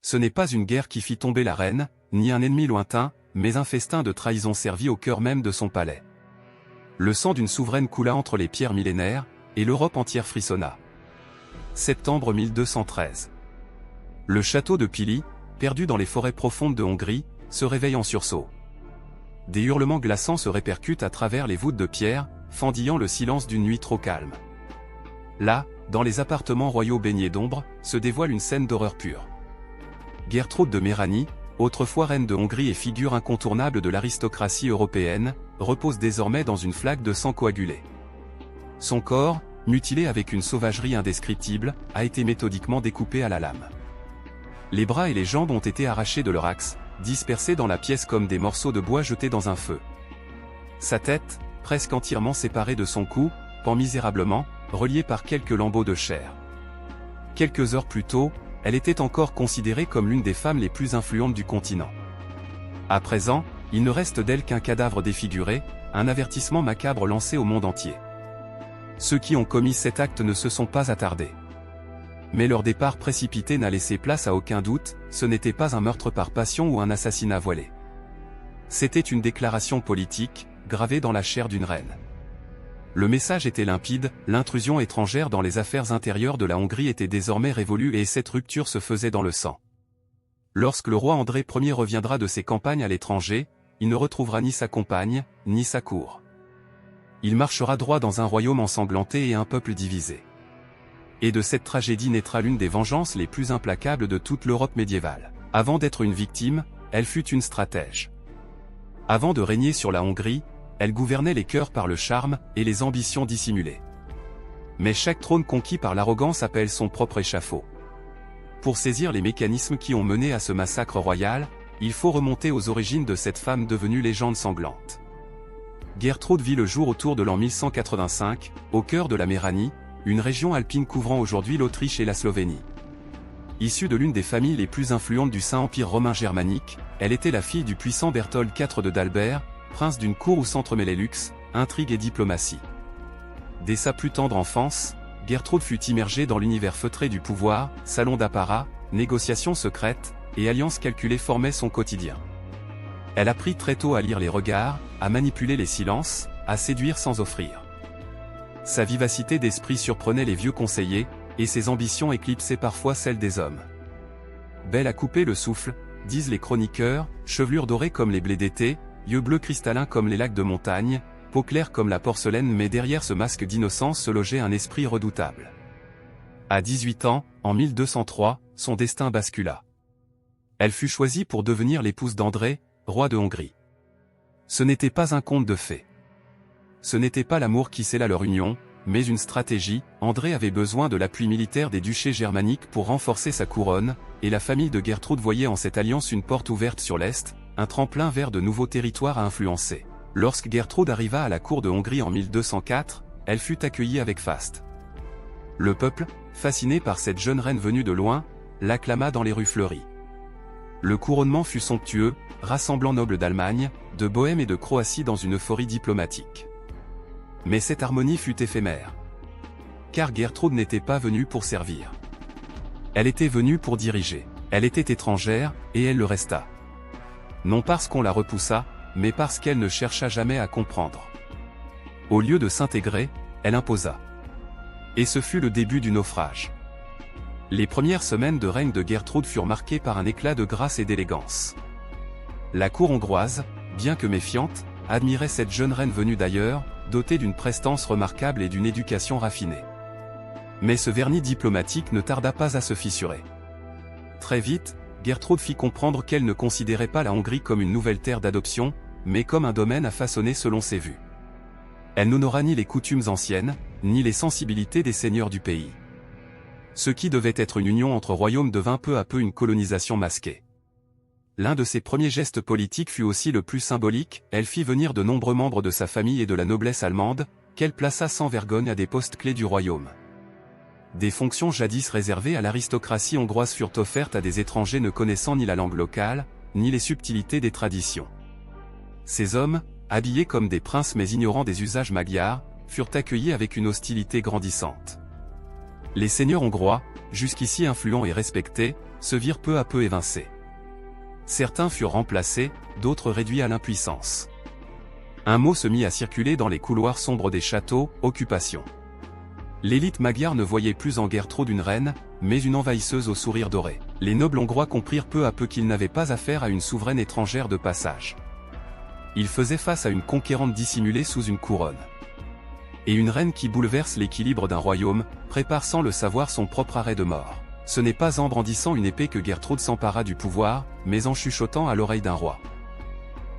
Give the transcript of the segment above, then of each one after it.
Ce n'est pas une guerre qui fit tomber la reine, ni un ennemi lointain, mais un festin de trahison servi au cœur même de son palais. Le sang d'une souveraine coula entre les pierres millénaires, et l'Europe entière frissonna. Septembre 1213. Le château de Pili, perdu dans les forêts profondes de Hongrie, se réveille en sursaut. Des hurlements glaçants se répercutent à travers les voûtes de pierre, fendillant le silence d'une nuit trop calme. Là, dans les appartements royaux baignés d'ombre, se dévoile une scène d'horreur pure. Gertrude de Méranie, autrefois reine de Hongrie et figure incontournable de l'aristocratie européenne, repose désormais dans une flaque de sang coagulé. Son corps, mutilé avec une sauvagerie indescriptible, a été méthodiquement découpé à la lame. Les bras et les jambes ont été arrachés de leur axe, dispersés dans la pièce comme des morceaux de bois jetés dans un feu. Sa tête, presque entièrement séparée de son cou, pend misérablement, reliée par quelques lambeaux de chair. Quelques heures plus tôt, elle était encore considérée comme l'une des femmes les plus influentes du continent. À présent, il ne reste d'elle qu'un cadavre défiguré, un avertissement macabre lancé au monde entier. Ceux qui ont commis cet acte ne se sont pas attardés. Mais leur départ précipité n'a laissé place à aucun doute, ce n'était pas un meurtre par passion ou un assassinat voilé. C'était une déclaration politique, gravée dans la chair d'une reine. Le message était limpide, l'intrusion étrangère dans les affaires intérieures de la Hongrie était désormais révolue et cette rupture se faisait dans le sang. Lorsque le roi André Ier reviendra de ses campagnes à l'étranger, il ne retrouvera ni sa compagne, ni sa cour. Il marchera droit dans un royaume ensanglanté et un peuple divisé. Et de cette tragédie naîtra l'une des vengeances les plus implacables de toute l'Europe médiévale. Avant d'être une victime, elle fut une stratège. Avant de régner sur la Hongrie, elle gouvernait les cœurs par le charme et les ambitions dissimulées. Mais chaque trône conquis par l'arrogance appelle son propre échafaud. Pour saisir les mécanismes qui ont mené à ce massacre royal, il faut remonter aux origines de cette femme devenue légende sanglante. Gertrude vit le jour autour de l'an 1185, au cœur de la Méranie, une région alpine couvrant aujourd'hui l'Autriche et la Slovénie. Issue de l'une des familles les plus influentes du Saint-Empire romain germanique, elle était la fille du puissant Berthold IV de Dalbert, prince d'une cour où s'entremêlaient luxe, intrigue et diplomatie. Dès sa plus tendre enfance, Gertrude fut immergée dans l'univers feutré du pouvoir, salons d'apparat, négociations secrètes, et alliances calculées formaient son quotidien. Elle apprit très tôt à lire les regards, à manipuler les silences, à séduire sans offrir. Sa vivacité d'esprit surprenait les vieux conseillers, et ses ambitions éclipsaient parfois celles des hommes. Belle à couper le souffle, disent les chroniqueurs, chevelure dorée comme les blés d'été, yeux bleus cristallins comme les lacs de montagne, peau claire comme la porcelaine, mais derrière ce masque d'innocence se logeait un esprit redoutable. À 18 ans, en 1203, son destin bascula. Elle fut choisie pour devenir l'épouse d'André, roi de Hongrie. Ce n'était pas un conte de fées. Ce n'était pas l'amour qui scella leur union, mais une stratégie. André avait besoin de l'appui militaire des duchés germaniques pour renforcer sa couronne, et la famille de Gertrude voyait en cette alliance une porte ouverte sur l'Est, un tremplin vers de nouveaux territoires à influencer. Lorsque Gertrude arriva à la cour de Hongrie en 1204, elle fut accueillie avec faste. Le peuple, fasciné par cette jeune reine venue de loin, l'acclama dans les rues fleuries. Le couronnement fut somptueux, rassemblant nobles d'Allemagne, de Bohême et de Croatie dans une euphorie diplomatique. Mais cette harmonie fut éphémère. Car Gertrude n'était pas venue pour servir. Elle était venue pour diriger. Elle était étrangère, et elle le resta. Non parce qu'on la repoussa, mais parce qu'elle ne chercha jamais à comprendre. Au lieu de s'intégrer, elle imposa. Et ce fut le début du naufrage. Les premières semaines de règne de Gertrude furent marquées par un éclat de grâce et d'élégance. La cour hongroise, bien que méfiante, admirait cette jeune reine venue d'ailleurs, dotée d'une prestance remarquable et d'une éducation raffinée. Mais ce vernis diplomatique ne tarda pas à se fissurer. Très vite, Gertrude fit comprendre qu'elle ne considérait pas la Hongrie comme une nouvelle terre d'adoption, mais comme un domaine à façonner selon ses vues. Elle n'honora ni les coutumes anciennes, ni les sensibilités des seigneurs du pays. Ce qui devait être une union entre royaumes devint peu à peu une colonisation masquée. L'un de ses premiers gestes politiques fut aussi le plus symbolique, elle fit venir de nombreux membres de sa famille et de la noblesse allemande, qu'elle plaça sans vergogne à des postes clés du royaume. Des fonctions jadis réservées à l'aristocratie hongroise furent offertes à des étrangers ne connaissant ni la langue locale, ni les subtilités des traditions. Ces hommes, habillés comme des princes mais ignorant des usages magyars, furent accueillis avec une hostilité grandissante. Les seigneurs hongrois, jusqu'ici influents et respectés, se virent peu à peu évincés. Certains furent remplacés, d'autres réduits à l'impuissance. Un mot se mit à circuler dans les couloirs sombres des châteaux, occupation. L'élite magyare ne voyait plus en Gertrude une reine, mais une envahisseuse au sourire doré. Les nobles hongrois comprirent peu à peu qu'ils n'avaient pas affaire à une souveraine étrangère de passage. Ils faisaient face à une conquérante dissimulée sous une couronne. Et une reine qui bouleverse l'équilibre d'un royaume, prépare sans le savoir son propre arrêt de mort. Ce n'est pas en brandissant une épée que Gertrude s'empara du pouvoir, mais en chuchotant à l'oreille d'un roi.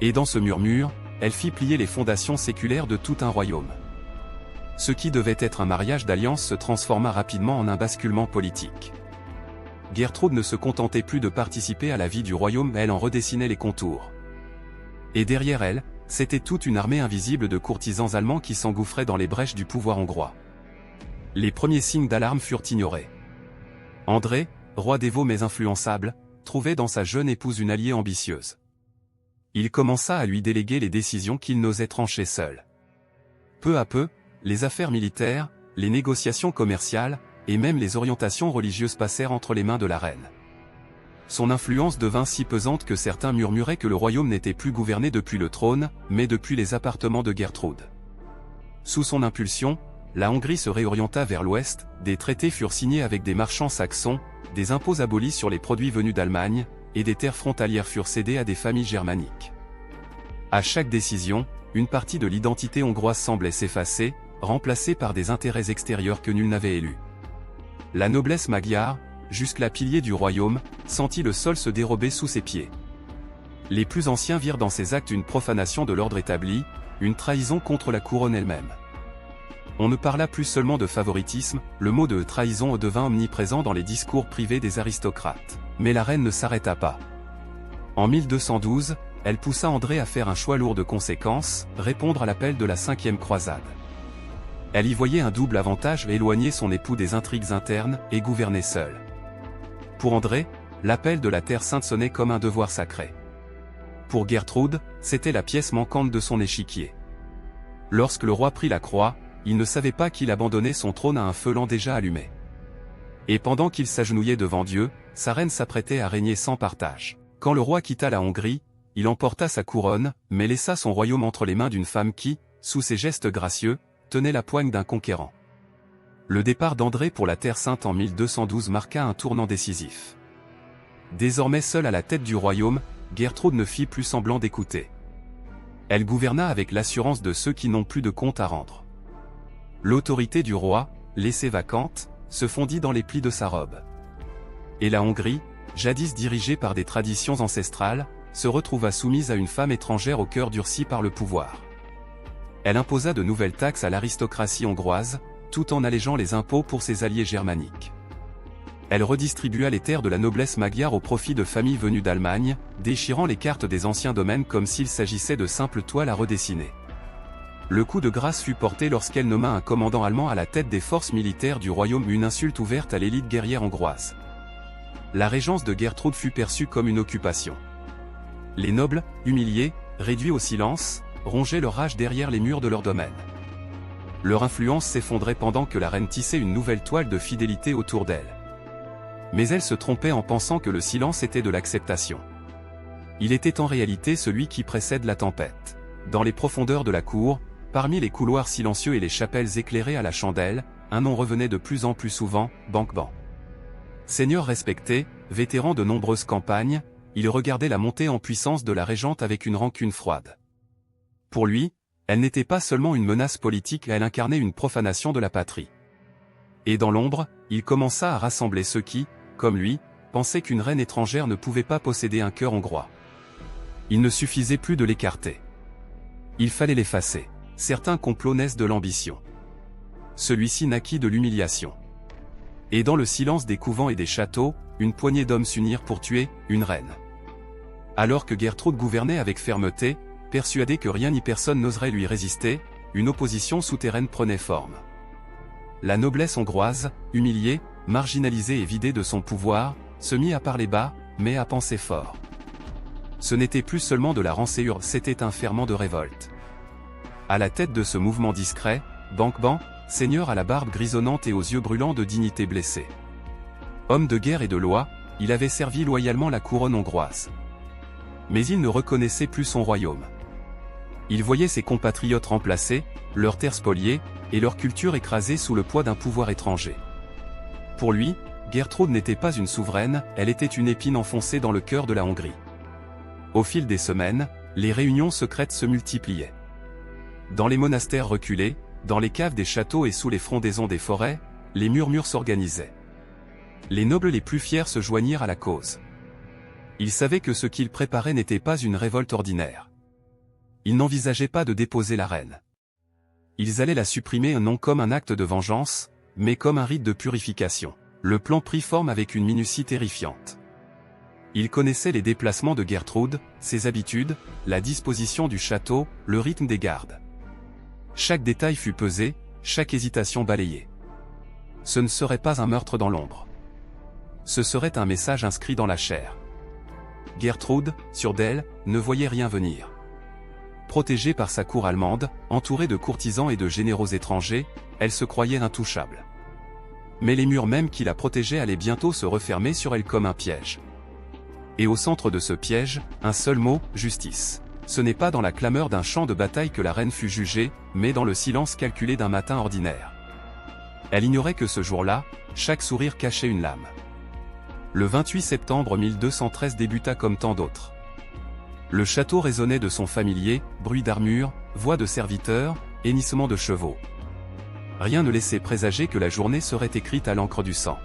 Et dans ce murmure, elle fit plier les fondations séculaires de tout un royaume. Ce qui devait être un mariage d'alliance se transforma rapidement en un basculement politique. Gertrude ne se contentait plus de participer à la vie du royaume, mais elle en redessinait les contours. Et derrière elle, c'était toute une armée invisible de courtisans allemands qui s'engouffraient dans les brèches du pouvoir hongrois. Les premiers signes d'alarme furent ignorés. André, roi dévot mais influençable, trouvait dans sa jeune épouse une alliée ambitieuse. Il commença à lui déléguer les décisions qu'il n'osait trancher seul. Peu à peu, les affaires militaires, les négociations commerciales, et même les orientations religieuses passèrent entre les mains de la reine. Son influence devint si pesante que certains murmuraient que le royaume n'était plus gouverné depuis le trône, mais depuis les appartements de Gertrude. Sous son impulsion, la Hongrie se réorienta vers l'ouest, des traités furent signés avec des marchands saxons, des impôts abolis sur les produits venus d'Allemagne, et des terres frontalières furent cédées à des familles germaniques. À chaque décision, une partie de l'identité hongroise semblait s'effacer, remplacée par des intérêts extérieurs que nul n'avait élus. La noblesse magyare, jusque-là pilier du royaume, sentit le sol se dérober sous ses pieds. Les plus anciens virent dans ces actes une profanation de l'ordre établi, une trahison contre la couronne elle-même. On ne parla plus seulement de favoritisme, le mot de trahison devint omniprésent dans les discours privés des aristocrates. Mais la reine ne s'arrêta pas. En 1212, elle poussa André à faire un choix lourd de conséquences, répondre à l'appel de la 5e croisade. Elle y voyait un double avantage: éloigner son époux des intrigues internes, et gouverner seule. Pour André, l'appel de la Terre Sainte sonnait comme un devoir sacré. Pour Gertrude, c'était la pièce manquante de son échiquier. Lorsque le roi prit la croix, il ne savait pas qu'il abandonnait son trône à un feu lent déjà allumé. Et pendant qu'il s'agenouillait devant Dieu, sa reine s'apprêtait à régner sans partage. Quand le roi quitta la Hongrie, il emporta sa couronne, mais laissa son royaume entre les mains d'une femme qui, sous ses gestes gracieux, tenait la poigne d'un conquérant. Le départ d'André pour la Terre Sainte en 1212 marqua un tournant décisif. Désormais seule à la tête du royaume, Gertrude ne fit plus semblant d'écouter. Elle gouverna avec l'assurance de ceux qui n'ont plus de compte à rendre. L'autorité du roi, laissée vacante, se fondit dans les plis de sa robe. Et la Hongrie, jadis dirigée par des traditions ancestrales, se retrouva soumise à une femme étrangère au cœur durci par le pouvoir. Elle imposa de nouvelles taxes à l'aristocratie hongroise, tout en allégeant les impôts pour ses alliés germaniques. Elle redistribua les terres de la noblesse magyare au profit de familles venues d'Allemagne, déchirant les cartes des anciens domaines comme s'il s'agissait de simples toiles à redessiner. Le coup de grâce fut porté lorsqu'elle nomma un commandant allemand à la tête des forces militaires du royaume, une insulte ouverte à l'élite guerrière hongroise. La régence de Gertrude fut perçue comme une occupation. Les nobles, humiliés, réduits au silence, rongeaient leur rage derrière les murs de leur domaine. Leur influence s'effondrait pendant que la reine tissait une nouvelle toile de fidélité autour d'elle. Mais elle se trompait en pensant que le silence était de l'acceptation. Il était en réalité celui qui précède la tempête. Dans les profondeurs de la cour, parmi les couloirs silencieux et les chapelles éclairées à la chandelle, un nom revenait de plus en plus souvent, Banqueban. Seigneur respecté, vétéran de nombreuses campagnes, il regardait la montée en puissance de la régente avec une rancune froide. Pour lui, elle n'était pas seulement une menace politique, elle incarnait une profanation de la patrie. Et dans l'ombre, il commença à rassembler ceux qui, comme lui, pensaient qu'une reine étrangère ne pouvait pas posséder un cœur hongrois. Il ne suffisait plus de l'écarter. Il fallait l'effacer. Certains complots naissent de l'ambition. Celui-ci naquit de l'humiliation. Et dans le silence des couvents et des châteaux, une poignée d'hommes s'unirent pour tuer une reine. Alors que Gertrude gouvernait avec fermeté, persuadée que rien ni personne n'oserait lui résister, une opposition souterraine prenait forme. La noblesse hongroise, humiliée, marginalisée et vidée de son pouvoir, se mit à parler bas, mais à penser fort. Ce n'était plus seulement de la rancœur, c'était un ferment de révolte. À la tête de ce mouvement discret, Banqueban, seigneur à la barbe grisonnante et aux yeux brûlants de dignité blessée. Homme de guerre et de loi, il avait servi loyalement la couronne hongroise. Mais il ne reconnaissait plus son royaume. Il voyait ses compatriotes remplacés, leurs terres spoliées, et leur culture écrasée sous le poids d'un pouvoir étranger. Pour lui, Gertrude n'était pas une souveraine, elle était une épine enfoncée dans le cœur de la Hongrie. Au fil des semaines, les réunions secrètes se multipliaient. Dans les monastères reculés, dans les caves des châteaux et sous les frondaisons des forêts, les murmures s'organisaient. Les nobles les plus fiers se joignirent à la cause. Ils savaient que ce qu'ils préparaient n'était pas une révolte ordinaire. Ils n'envisageaient pas de déposer la reine. Ils allaient la supprimer non comme un acte de vengeance, mais comme un rite de purification. Le plan prit forme avec une minutie terrifiante. Ils connaissaient les déplacements de Gertrude, ses habitudes, la disposition du château, le rythme des gardes. Chaque détail fut pesé, chaque hésitation balayée. Ce ne serait pas un meurtre dans l'ombre. Ce serait un message inscrit dans la chair. Gertrude, sûre d'elle, ne voyait rien venir. Protégée par sa cour allemande, entourée de courtisans et de généraux étrangers, elle se croyait intouchable. Mais les murs même qui la protégeaient allaient bientôt se refermer sur elle comme un piège. Et au centre de ce piège, un seul mot, justice. Ce n'est pas dans la clameur d'un champ de bataille que la reine fut jugée, mais dans le silence calculé d'un matin ordinaire. Elle ignorait que ce jour-là, chaque sourire cachait une lame. Le 28 septembre 1213 débuta comme tant d'autres. Le château résonnait de sons familiers, bruit d'armure, voix de serviteurs, hennissements de chevaux. Rien ne laissait présager que la journée serait écrite à l'encre du sang.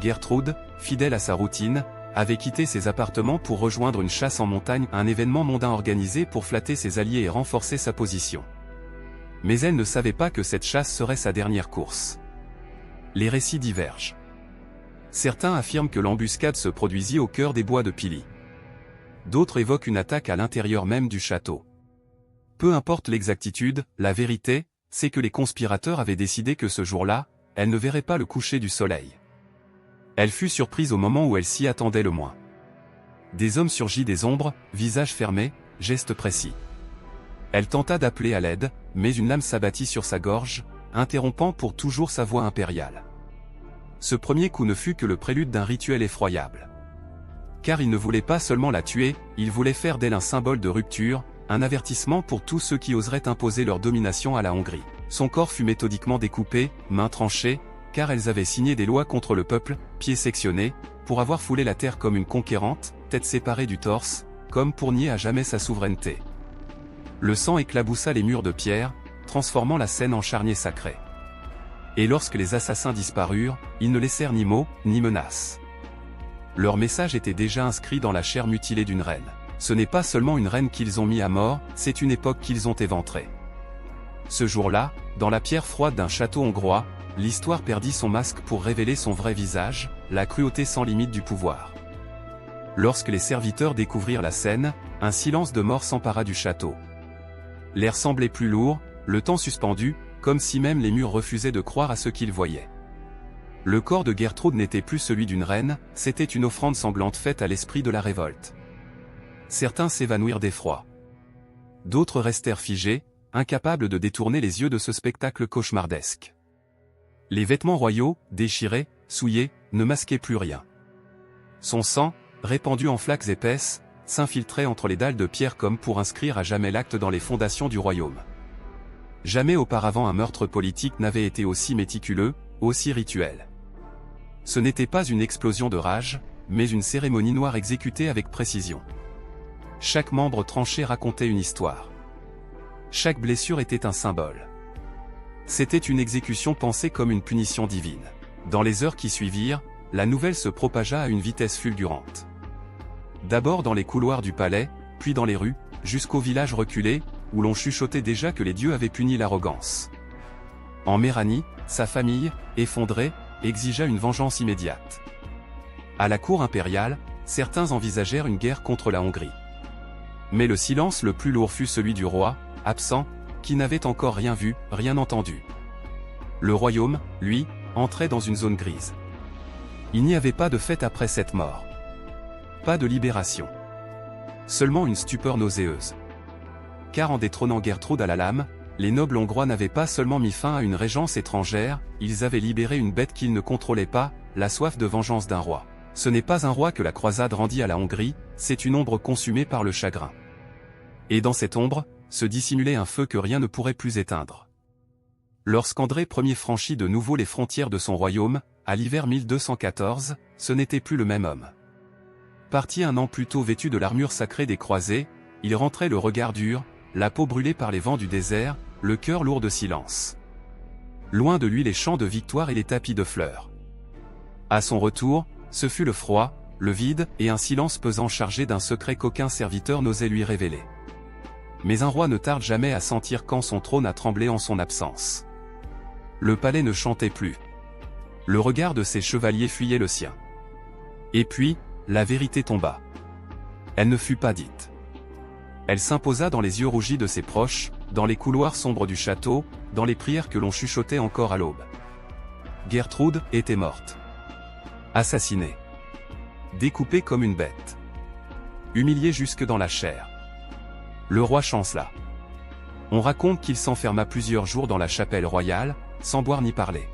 Gertrude, fidèle à sa routine, avait quitté ses appartements pour rejoindre une chasse en montagne, un événement mondain organisé pour flatter ses alliés et renforcer sa position. Mais elle ne savait pas que cette chasse serait sa dernière course. Les récits divergent. Certains affirment que l'embuscade se produisit au cœur des bois de Pili. D'autres évoquent une attaque à l'intérieur même du château. Peu importe l'exactitude, la vérité, c'est que les conspirateurs avaient décidé que ce jour-là, elle ne verrait pas le coucher du soleil. Elle fut surprise au moment où elle s'y attendait le moins. Des hommes surgis des ombres, visages fermés, gestes précis. Elle tenta d'appeler à l'aide, mais une lame s'abattit sur sa gorge, interrompant pour toujours sa voix impériale. Ce premier coup ne fut que le prélude d'un rituel effroyable. Car il ne voulait pas seulement la tuer, il voulait faire d'elle un symbole de rupture, un avertissement pour tous ceux qui oseraient imposer leur domination à la Hongrie. Son corps fut méthodiquement découpé, mains tranchées, car elles avaient signé des lois contre le peuple, pieds sectionnés, pour avoir foulé la terre comme une conquérante, tête séparée du torse, comme pour nier à jamais sa souveraineté. Le sang éclaboussa les murs de pierre, transformant la scène en charnier sacré. Et lorsque les assassins disparurent, ils ne laissèrent ni mots, ni menaces. Leur message était déjà inscrit dans la chair mutilée d'une reine. Ce n'est pas seulement une reine qu'ils ont mis à mort, c'est une époque qu'ils ont éventrée. Ce jour-là, dans la pierre froide d'un château hongrois, l'histoire perdit son masque pour révéler son vrai visage, la cruauté sans limite du pouvoir. Lorsque les serviteurs découvrirent la scène, un silence de mort s'empara du château. L'air semblait plus lourd, le temps suspendu, comme si même les murs refusaient de croire à ce qu'ils voyaient. Le corps de Gertrude n'était plus celui d'une reine, c'était une offrande sanglante faite à l'esprit de la révolte. Certains s'évanouirent d'effroi. D'autres restèrent figés, incapables de détourner les yeux de ce spectacle cauchemardesque. Les vêtements royaux, déchirés, souillés, ne masquaient plus rien. Son sang, répandu en flaques épaisses, s'infiltrait entre les dalles de pierre comme pour inscrire à jamais l'acte dans les fondations du royaume. Jamais auparavant un meurtre politique n'avait été aussi méticuleux, aussi rituel. Ce n'était pas une explosion de rage, mais une cérémonie noire exécutée avec précision. Chaque membre tranché racontait une histoire. Chaque blessure était un symbole. C'était une exécution pensée comme une punition divine. Dans les heures qui suivirent, la nouvelle se propagea à une vitesse fulgurante. D'abord dans les couloirs du palais, puis dans les rues, jusqu'au village reculé, où l'on chuchotait déjà que les dieux avaient puni l'arrogance. En Méranie, sa famille, effondrée, exigea une vengeance immédiate. À la cour impériale, certains envisagèrent une guerre contre la Hongrie. Mais le silence le plus lourd fut celui du roi, absent, qui n'avait encore rien vu, rien entendu. Le royaume, lui, entrait dans une zone grise. Il n'y avait pas de fête après cette mort. Pas de libération. Seulement une stupeur nauséeuse. Car en détrônant Gertrude à la lame, les nobles hongrois n'avaient pas seulement mis fin à une régence étrangère, ils avaient libéré une bête qu'ils ne contrôlaient pas, la soif de vengeance d'un roi. Ce n'est pas un roi que la croisade rendit à la Hongrie, c'est une ombre consumée par le chagrin. Et dans cette ombre, se dissimulait un feu que rien ne pourrait plus éteindre. Lorsqu'André Ier franchit de nouveau les frontières de son royaume, à l'hiver 1214, ce n'était plus le même homme. Parti un an plus tôt vêtu de l'armure sacrée des croisés, il rentrait le regard dur, la peau brûlée par les vents du désert, le cœur lourd de silence. Loin de lui les chants de victoire et les tapis de fleurs. À son retour, ce fut le froid, le vide et un silence pesant chargé d'un secret qu'aucun serviteur n'osait lui révéler. Mais un roi ne tarde jamais à sentir quand son trône a tremblé en son absence. Le palais ne chantait plus. Le regard de ses chevaliers fuyait le sien. Et puis, la vérité tomba. Elle ne fut pas dite. Elle s'imposa dans les yeux rougis de ses proches, dans les couloirs sombres du château, dans les prières que l'on chuchotait encore à l'aube. Gertrude était morte. Assassinée. Découpée comme une bête. Humiliée jusque dans la chair. Le roi chancela. On raconte qu'il s'enferma plusieurs jours dans la chapelle royale, sans boire ni parler.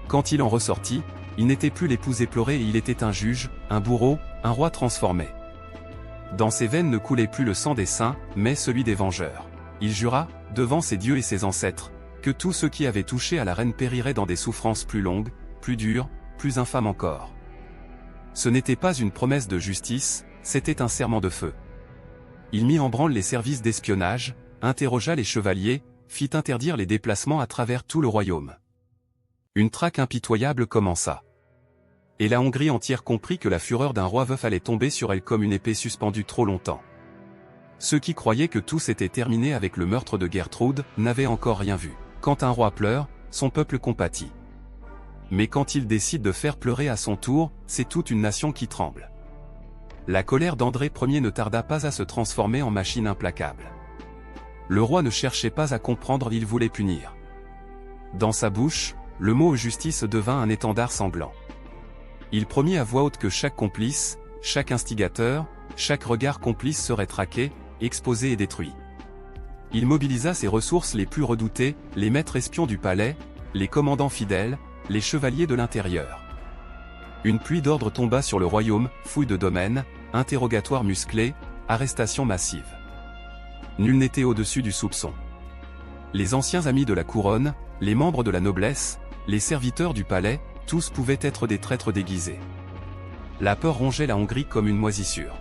Quand il en ressortit, il n'était plus l'époux éploré et il était un juge, un bourreau, un roi transformé. Dans ses veines ne coulait plus le sang des saints, mais celui des vengeurs. Il jura, devant ses dieux et ses ancêtres, que tous ceux qui avaient touché à la reine périraient dans des souffrances plus longues, plus dures, plus infâmes encore. Ce n'était pas une promesse de justice, c'était un serment de feu. Il mit en branle les services d'espionnage, interrogea les chevaliers, fit interdire les déplacements à travers tout le royaume. Une traque impitoyable commença. Et la Hongrie entière comprit que la fureur d'un roi veuf allait tomber sur elle comme une épée suspendue trop longtemps. Ceux qui croyaient que tout s'était terminé avec le meurtre de Gertrude n'avaient encore rien vu. Quand un roi pleure, son peuple compatit. Mais quand il décide de faire pleurer à son tour, c'est toute une nation qui tremble. La colère d'André Ier ne tarda pas à se transformer en machine implacable. Le roi ne cherchait pas à comprendre, il voulait punir. Dans sa bouche, le mot justice devint un étendard sanglant. Il promit à voix haute que chaque complice, chaque instigateur, chaque regard complice serait traqué, exposé et détruit. Il mobilisa ses ressources les plus redoutées, les maîtres espions du palais, les commandants fidèles, les chevaliers de l'intérieur. Une pluie d'ordres tomba sur le royaume, fouilles de domaines, interrogatoires musclés, arrestations massives. Nul n'était au-dessus du soupçon. Les anciens amis de la couronne, les membres de la noblesse, les serviteurs du palais, tous pouvaient être des traîtres déguisés. La peur rongeait la Hongrie comme une moisissure.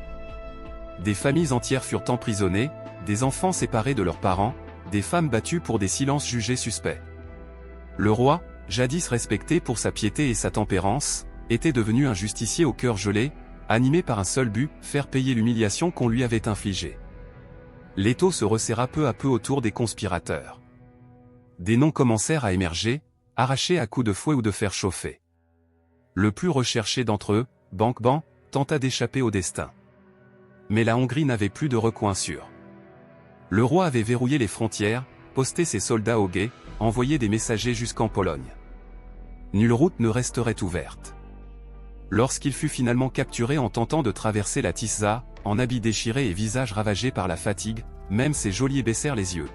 Des familles entières furent emprisonnées, des enfants séparés de leurs parents, des femmes battues pour des silences jugés suspects. Le roi, jadis respecté pour sa piété et sa tempérance, était devenu un justicier au cœur gelé, animé par un seul but, faire payer l'humiliation qu'on lui avait infligée. L'étau se resserra peu à peu autour des conspirateurs. Des noms commencèrent à émerger, arrachés à coups de fouet ou de fer chauffé. Le plus recherché d'entre eux, Bankban, tenta d'échapper au destin. Mais la Hongrie n'avait plus de recoin sûr. Le roi avait verrouillé les frontières, posté ses soldats au guet, envoyé des messagers jusqu'en Pologne. Nulle route ne resterait ouverte. Lorsqu'il fut finalement capturé en tentant de traverser la Tisza, en habits déchirés et visage ravagé par la fatigue, même ses geôliers baissèrent les yeux.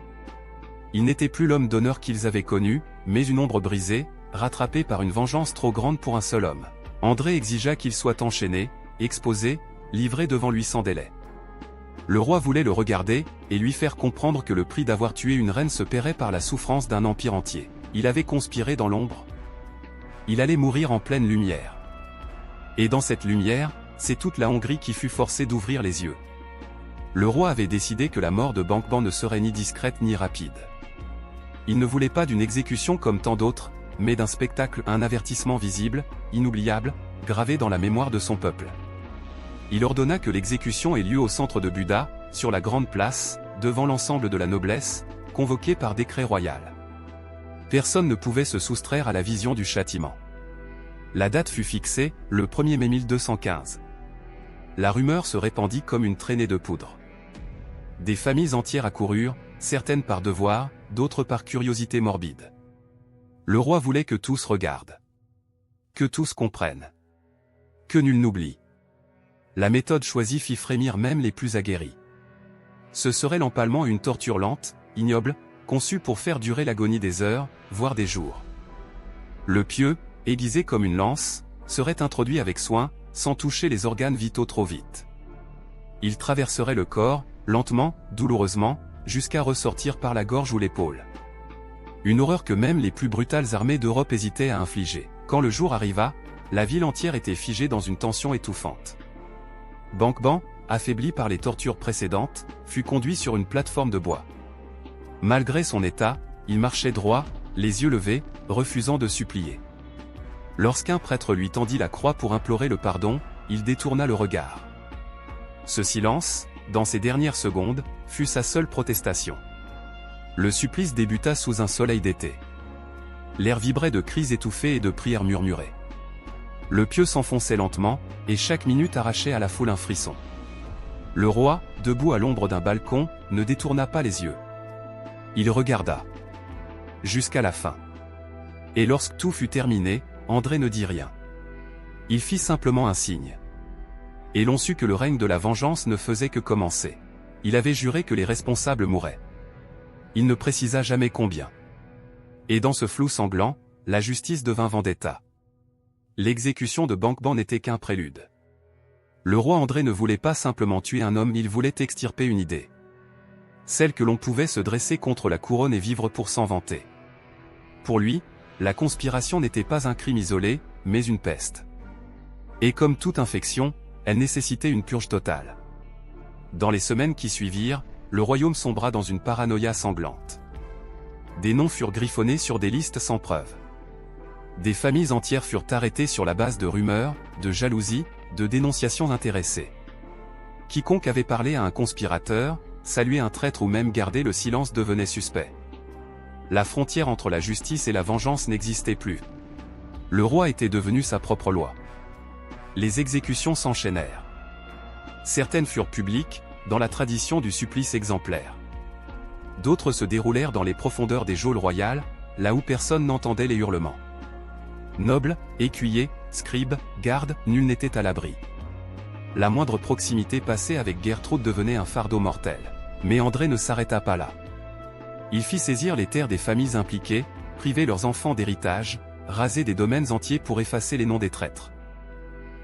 Il n'était plus l'homme d'honneur qu'ils avaient connu, mais une ombre brisée, rattrapée par une vengeance trop grande pour un seul homme. André exigea qu'il soit enchaîné, exposé, livré devant lui sans délai. Le roi voulait le regarder, et lui faire comprendre que le prix d'avoir tué une reine se paierait par la souffrance d'un empire entier. Il avait conspiré dans l'ombre. Il allait mourir en pleine lumière. Et dans cette lumière, c'est toute la Hongrie qui fut forcée d'ouvrir les yeux. Le roi avait décidé que la mort de Bankban ne serait ni discrète ni rapide. Il ne voulait pas d'une exécution comme tant d'autres, mais d'un spectacle, un avertissement visible, inoubliable, gravé dans la mémoire de son peuple. Il ordonna que l'exécution ait lieu au centre de Buda, sur la grande place, devant l'ensemble de la noblesse, convoquée par décret royal. Personne ne pouvait se soustraire à la vision du châtiment. La date fut fixée, le 1er mai 1215. La rumeur se répandit comme une traînée de poudre. Des familles entières accoururent, certaines par devoir, d'autres par curiosité morbide. Le roi voulait que tous regardent. Que tous comprennent. Que nul n'oublie. La méthode choisie fit frémir même les plus aguerris. Ce serait l'empalement, une torture lente, ignoble, conçue pour faire durer l'agonie des heures, voire des jours. Le pieu, aiguisé comme une lance, serait introduit avec soin, sans toucher les organes vitaux trop vite. Il traverserait le corps, lentement, douloureusement, jusqu'à ressortir par la gorge ou l'épaule. Une horreur que même les plus brutales armées d'Europe hésitaient à infliger. Quand le jour arriva, la ville entière était figée dans une tension étouffante. Bang-Bang, affaibli par les tortures précédentes, fut conduit sur une plateforme de bois. Malgré son état, il marchait droit, les yeux levés, refusant de supplier. Lorsqu'un prêtre lui tendit la croix pour implorer le pardon, il détourna le regard. Ce silence, dans ces dernières secondes, fut sa seule protestation. Le supplice débuta sous un soleil d'été. L'air vibrait de cris étouffés et de prières murmurées. Le pieu s'enfonçait lentement, et chaque minute arrachait à la foule un frisson. Le roi, debout à l'ombre d'un balcon, ne détourna pas les yeux. Il regarda. Jusqu'à la fin. Et lorsque tout fut terminé, André ne dit rien. Il fit simplement un signe. Et l'on sut que le règne de la vengeance ne faisait que commencer. Il avait juré que les responsables mourraient. Il ne précisa jamais combien. Et dans ce flou sanglant, la justice devint vendetta. L'exécution de Bang-Bang n'était qu'un prélude. Le roi André ne voulait pas simplement tuer un homme, il voulait extirper une idée. Celle que l'on pouvait se dresser contre la couronne et vivre pour s'en vanter. Pour lui, la conspiration n'était pas un crime isolé, mais une peste. Et comme toute infection, elle nécessitait une purge totale. Dans les semaines qui suivirent, le royaume sombra dans une paranoïa sanglante. Des noms furent griffonnés sur des listes sans preuve. Des familles entières furent arrêtées sur la base de rumeurs, de jalousies, de dénonciations intéressées. Quiconque avait parlé à un conspirateur, salué un traître ou même gardé le silence devenait suspect. La frontière entre la justice et la vengeance n'existait plus. Le roi était devenu sa propre loi. Les exécutions s'enchaînèrent. Certaines furent publiques, dans la tradition du supplice exemplaire. D'autres se déroulèrent dans les profondeurs des geôles royales, là où personne n'entendait les hurlements. Nobles, écuyers, scribes, gardes, nul n'était à l'abri. La moindre proximité passée avec Gertrude devenait un fardeau mortel. Mais André ne s'arrêta pas là. Il fit saisir les terres des familles impliquées, priver leurs enfants d'héritage, raser des domaines entiers pour effacer les noms des traîtres.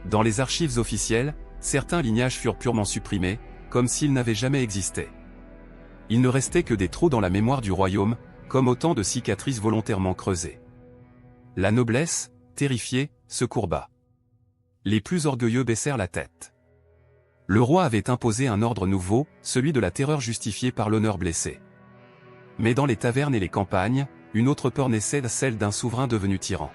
Dans les archives officielles, certains lignages furent purement supprimés, comme s'ils n'avaient jamais existé. Il ne restait que des trous dans la mémoire du royaume, comme autant de cicatrices volontairement creusées. La noblesse, terrifiée, se courba. Les plus orgueilleux baissèrent la tête. Le roi avait imposé un ordre nouveau, celui de la terreur justifiée par l'honneur blessé. Mais dans les tavernes et les campagnes, une autre peur naissait, celle d'un souverain devenu tyran.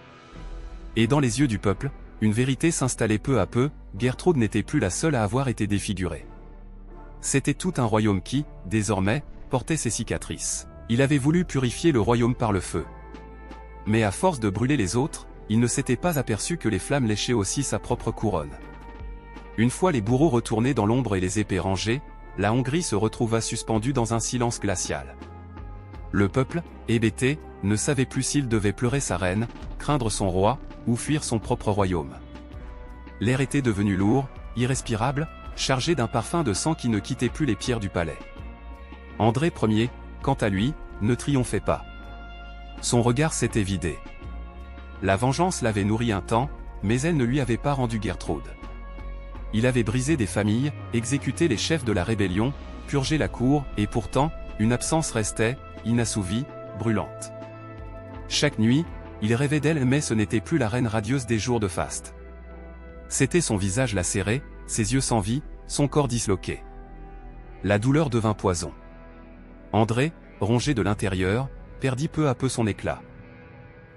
Et dans les yeux du peuple, une vérité s'installait peu à peu, Gertrude n'était plus la seule à avoir été défigurée. C'était tout un royaume qui, désormais, portait ses cicatrices. Il avait voulu purifier le royaume par le feu. Mais à force de brûler les autres, il ne s'était pas aperçu que les flammes léchaient aussi sa propre couronne. Une fois les bourreaux retournés dans l'ombre et les épées rangées, la Hongrie se retrouva suspendue dans un silence glacial. Le peuple, hébété, ne savait plus s'il devait pleurer sa reine, craindre son roi, ou fuir son propre royaume. L'air était devenu lourd, irrespirable, chargé d'un parfum de sang qui ne quittait plus les pierres du palais. André Ier, quant à lui, ne triomphait pas. Son regard s'était vidé. La vengeance l'avait nourri un temps, mais elle ne lui avait pas rendu Gertrude. Il avait brisé des familles, exécuté les chefs de la rébellion, purgé la cour, et pourtant, une absence restait, inassouvie, brûlante. Chaque nuit, il rêvait d'elle, mais ce n'était plus la reine radieuse des jours de faste. C'était son visage lacéré, ses yeux sans vie, son corps disloqué. La douleur devint poison. André, rongé de l'intérieur, perdit peu à peu son éclat.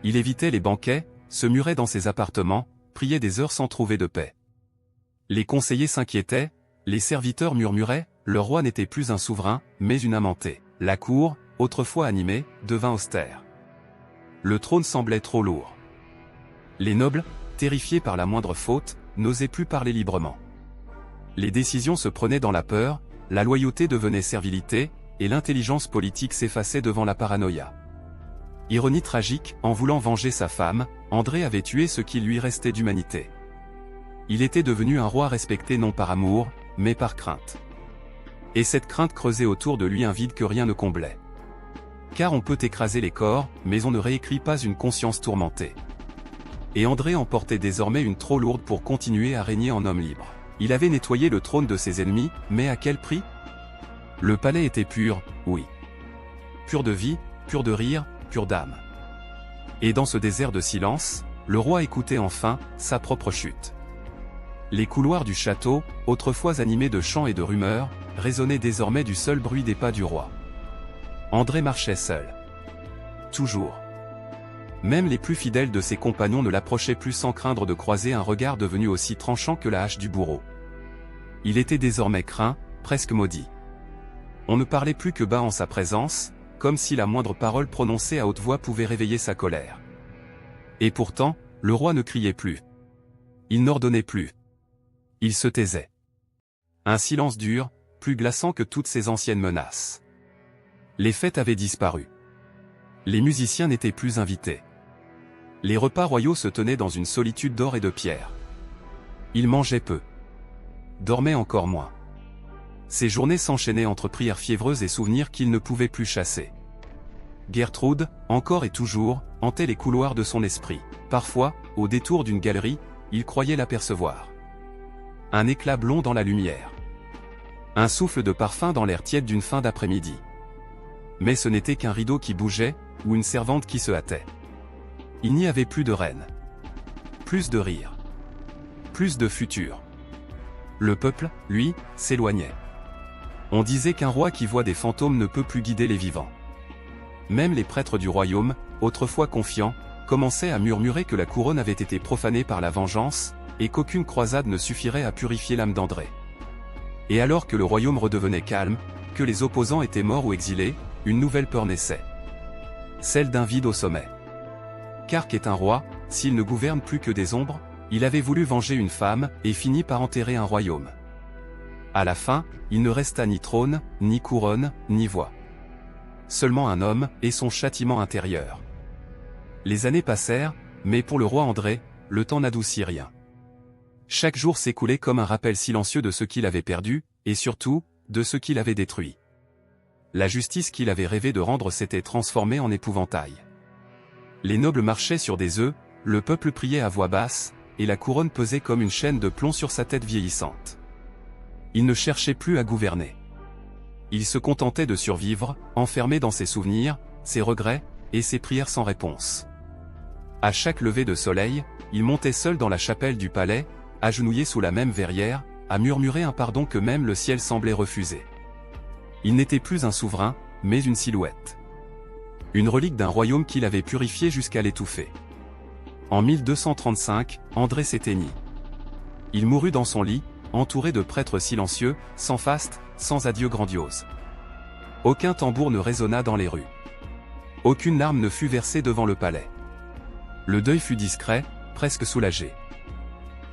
Il évitait les banquets, se murait dans ses appartements, priait des heures sans trouver de paix. Les conseillers s'inquiétaient, les serviteurs murmuraient, le roi n'était plus un souverain, mais une amantée. La cour, autrefois animée, devint austère. Le trône semblait trop lourd. Les nobles, terrifiés par la moindre faute, n'osaient plus parler librement. Les décisions se prenaient dans la peur, la loyauté devenait servilité, et l'intelligence politique s'effaçait devant la paranoïa. Ironie tragique, en voulant venger sa femme, André avait tué ce qui lui restait d'humanité. Il était devenu un roi respecté non par amour, mais par crainte. Et cette crainte creusait autour de lui un vide que rien ne comblait. Car on peut écraser les corps, mais on ne réécrit pas une conscience tourmentée. Et André en portait désormais une trop lourde pour continuer à régner en homme libre. Il avait nettoyé le trône de ses ennemis, mais à quel prix? Le palais était pur, oui. Pur de vie, pur de rire, pur d'âme. Et dans ce désert de silence, le roi écoutait enfin sa propre chute. Les couloirs du château, autrefois animés de chants et de rumeurs, résonnaient désormais du seul bruit des pas du roi. André marchait seul. Toujours. Même les plus fidèles de ses compagnons ne l'approchaient plus sans craindre de croiser un regard devenu aussi tranchant que la hache du bourreau. Il était désormais craint, presque maudit. On ne parlait plus que bas en sa présence, comme si la moindre parole prononcée à haute voix pouvait réveiller sa colère. Et pourtant, le roi ne criait plus. Il n'ordonnait plus. Il se taisait. Un silence dur, plus glaçant que toutes ses anciennes menaces. Les fêtes avaient disparu. Les musiciens n'étaient plus invités. Les repas royaux se tenaient dans une solitude d'or et de pierre. Il mangeait peu. Dormait encore moins. Ses journées s'enchaînaient entre prières fiévreuses et souvenirs qu'il ne pouvait plus chasser. Gertrude, encore et toujours, hantait les couloirs de son esprit. Parfois, au détour d'une galerie, il croyait l'apercevoir. Un éclat blond dans la lumière. Un souffle de parfum dans l'air tiède d'une fin d'après-midi. Mais ce n'était qu'un rideau qui bougeait, ou une servante qui se hâtait. Il n'y avait plus de reine. Plus de rire. Plus de futur. Le peuple, lui, s'éloignait. On disait qu'un roi qui voit des fantômes ne peut plus guider les vivants. Même les prêtres du royaume, autrefois confiants, commençaient à murmurer que la couronne avait été profanée par la vengeance, et qu'aucune croisade ne suffirait à purifier l'âme d'André. Et alors que le royaume redevenait calme, que les opposants étaient morts ou exilés, une nouvelle peur naissait. Celle d'un vide au sommet. Car qu'est un roi, s'il ne gouverne plus que des ombres? Il avait voulu venger une femme, et finit par enterrer un royaume. À la fin, il ne resta ni trône, ni couronne, ni voix. Seulement un homme, et son châtiment intérieur. Les années passèrent, mais pour le roi André, le temps n'adoucit rien. Chaque jour s'écoulait comme un rappel silencieux de ce qu'il avait perdu, et surtout, de ce qu'il avait détruit. La justice qu'il avait rêvé de rendre s'était transformée en épouvantail. Les nobles marchaient sur des œufs, le peuple priait à voix basse, et la couronne pesait comme une chaîne de plomb sur sa tête vieillissante. Il ne cherchait plus à gouverner. Il se contentait de survivre, enfermé dans ses souvenirs, ses regrets, et ses prières sans réponse. À chaque lever de soleil, il montait seul dans la chapelle du palais, agenouillé sous la même verrière, à murmurer un pardon que même le ciel semblait refuser. Il n'était plus un souverain, mais une silhouette. Une relique d'un royaume qu'il avait purifié jusqu'à l'étouffer. En 1235, André s'éteignit. Il mourut dans son lit, entouré de prêtres silencieux, sans faste, sans adieu grandiose. Aucun tambour ne résonna dans les rues. Aucune larme ne fut versée devant le palais. Le deuil fut discret, presque soulagé.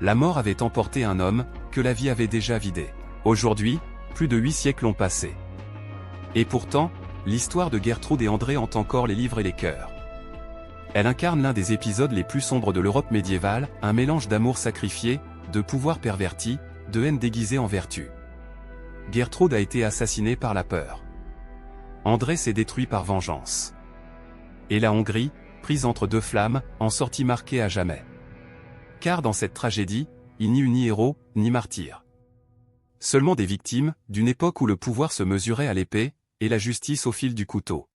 La mort avait emporté un homme, que la vie avait déjà vidé. Aujourd'hui, plus de 8 siècles ont passé. Et pourtant, l'histoire de Gertrude et André hante encore les livres et les cœurs. Elle incarne l'un des épisodes les plus sombres de l'Europe médiévale, un mélange d'amour sacrifié, de pouvoir perverti, de haine déguisée en vertu. Gertrude a été assassinée par la peur. André s'est détruit par vengeance. Et la Hongrie, prise entre deux flammes, en sortit marquée à jamais. Car dans cette tragédie, il n'y eut ni héros, ni martyr. Seulement des victimes, d'une époque où le pouvoir se mesurait à l'épée, et la justice au fil du couteau.